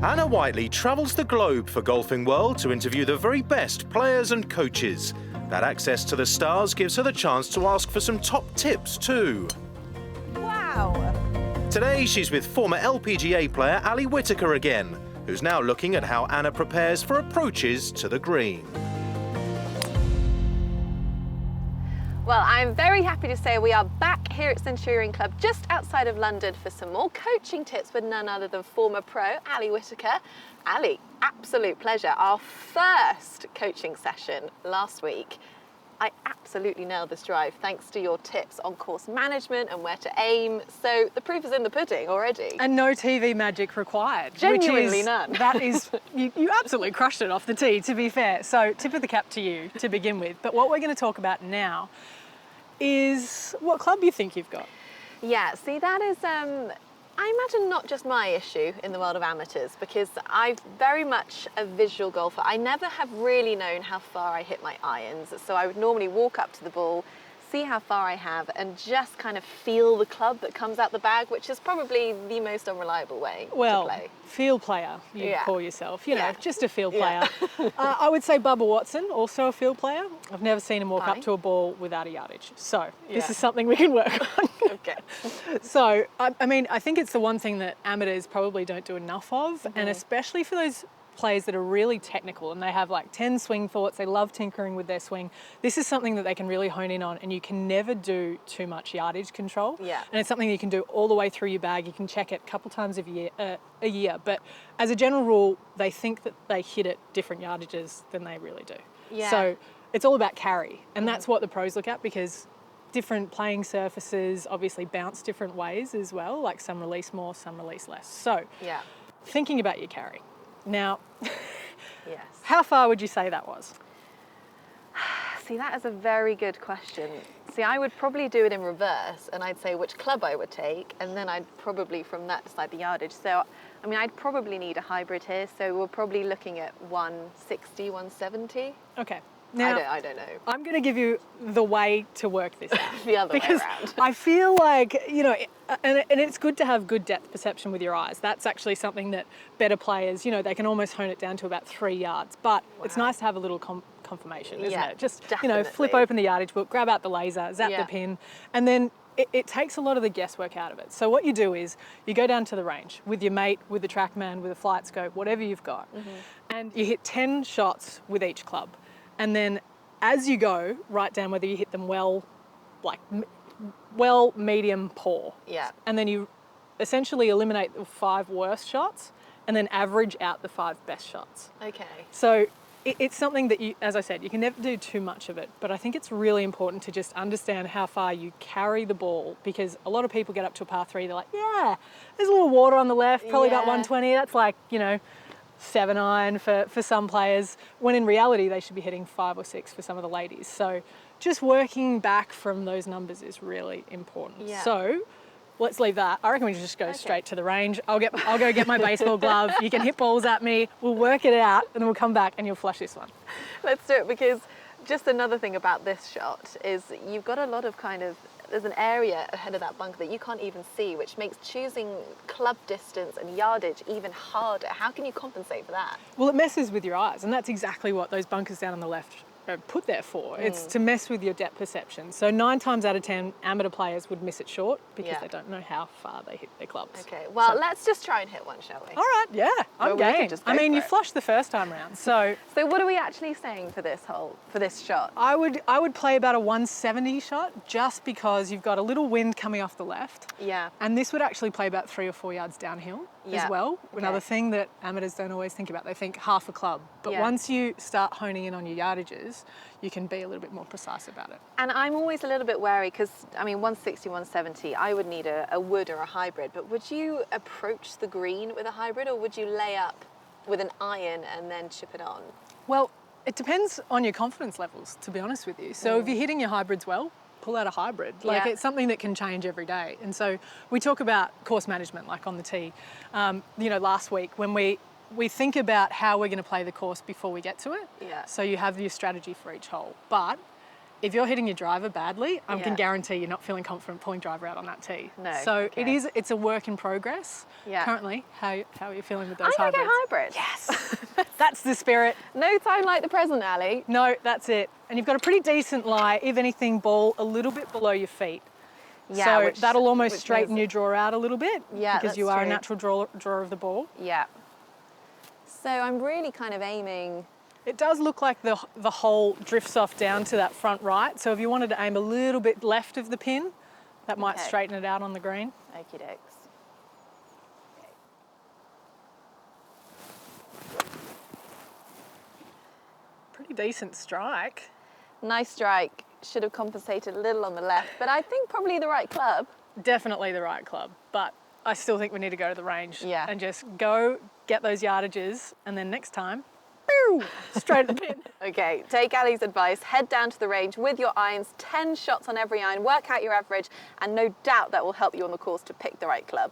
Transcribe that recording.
Anna Whiteley travels the globe for Golfing World to interview the very best players and coaches. That access to the stars gives her the chance to ask for some top tips too. Wow! Today she's with former LPGA player Alison Whitaker again, who's now looking at how Anna prepares for approaches to the green. Well, I'm very happy to say we are back here at Centurion Club just outside of London for some more coaching tips with none other than former pro Alison Whitaker. Ali, absolute pleasure. Our first coaching session last week. I absolutely nailed this drive thanks to your tips on course management and where to aim. So the proof is in the pudding already. And no TV magic required. Genuinely none. That is, you absolutely crushed it off the tee, to be fair. So tip of the cap to you to begin with. But what we're going to talk about now is what club you think you've got. Yeah, see that is, I imagine not just my issue in the world of amateurs, because I'm very much a visual golfer. I never have really known how far I hit my irons. So I would normally walk up to the ball, see how far I have, and just kind of feel the club that comes out the bag, which is probably the most unreliable way to play. Field player, you call yourself, you know, just a field player. Yeah. I would say Bubba Watson, also a field player. I've never seen him walk up to a ball without a yardage. So this is something we can work on. Okay. So, I mean, I think it's the one thing that amateurs probably don't do enough of, and especially for those players that are really technical and they have like 10 swing thoughts, they love tinkering with their swing. This is something that they can really hone in on, and you can never do too much yardage control. Yeah. And it's something you can do all the way through your bag. You can check it a couple times a year. But as a general rule, they think that they hit at different yardages than they really do. Yeah. So it's all about carry, and that's what the pros look at, because different playing surfaces obviously bounce different ways as well, like some release more, some release less. So thinking about your carry. Now, how far would you say that was? See, that is a very good question. See, I would probably do it in reverse, and I'd say which club I would take, and then I'd probably from that decide the yardage. So, I mean, I'd probably need a hybrid here, so we're probably looking at 160, 170. Okay. Now, I don't know. I'm going to give you the way to work this out. The other way because around. I feel like, you know, and it's good to have good depth perception with your eyes. That's actually something that better players, you know, they can almost hone it down to about 3 yards. But it's nice to have a little confirmation, isn't it? Just, you know, flip open the yardage book, grab out the laser, zap the pin, and then it takes a lot of the guesswork out of it. So what you do is you go down to the range with your mate, with the TrackMan, with a flight scope, whatever you've got, and you hit 10 shots with each club. And then as you go, write down whether you hit them well, medium, poor. Yeah. And then you essentially eliminate the 5 worst shots and then average out the 5 best shots. Okay. So it's something that you, as I said, you can never do too much of it, but I think it's really important to just understand how far you carry the ball, because a lot of people get up to a par 3, they're like, yeah, there's a little water on the left, probably about 120. That's like, you know, 7 iron for some players, when in reality they should be hitting 5 or 6 for some of the ladies. So just working back from those numbers is really important. Yeah. So let's leave that. I reckon we just go straight to the range. I'll go get my baseball glove. You can hit balls at me. We'll work it out, and then we'll come back and you'll flush this one. Let's do it, because just another thing about this shot is you've got a lot of there's an area ahead of that bunker that you can't even see, which makes choosing club distance and yardage even harder. How can you compensate for that? Well, it messes with your eyes, and that's exactly what those bunkers down on the left are put there for. It's to mess with your depth perception. So 9 times out of 10, amateur players would miss it short because they don't know how far they hit their clubs. Okay, well, let's just try and hit one, shall we? All right, yeah, I'm game. I mean, you flushed the first time round, so... So what are we actually saying for this hole, for this shot? I would play about a 170 shot, just because you've got a little wind coming off the left. Yeah. And this would actually play about 3 or 4 yards downhill as well. Another thing that amateurs don't always think about. They think half a club. But once you start honing in on your yardages, you can be a little bit more precise about it. And I'm always a little bit wary, because, I mean, 160, 170, I would need a wood or a hybrid. But would you approach the green with a hybrid, or would you lay up with an iron and then chip it on? Well, it depends on your confidence levels, to be honest with you. So if you're hitting your hybrids well, pull out a hybrid. Like, it's something that can change every day. And so we talk about course management, like on the tee. You know, last week when we think about how we're going to play the course before we get to it. Yeah. So you have your strategy for each hole. But if you're hitting your driver badly, I Yeah. can guarantee you're not feeling confident pulling driver out on that tee. No, So okay. it's a work in progress. Yeah. Currently, how are you feeling with those I'm going to hybrids? go hybrid. Yes, that's the spirit. No time like the present, Ali. No, that's it. And you've got a pretty decent lie, if anything, ball a little bit below your feet. Yeah, So that'll almost which straighten means- your draw out a little bit. Yeah, because that's you are a true. natural drawer of the ball. Yeah. So I'm really kind of aiming. It does look like the hole drifts off down to that front right. So if you wanted to aim a little bit left of the pin, that might Okay. straighten it out on the green. Okie dokes. Pretty decent strike. Nice strike. Should have compensated a little on the left, but I think probably the right club. Definitely the right club, but I still think we need to go to the range Yeah. and just go get those yardages, and then next time, pew, straight at the pin. Okay, take Ali's advice, head down to the range with your irons, 10 shots on every iron, work out your average, and no doubt that will help you on the course to pick the right club.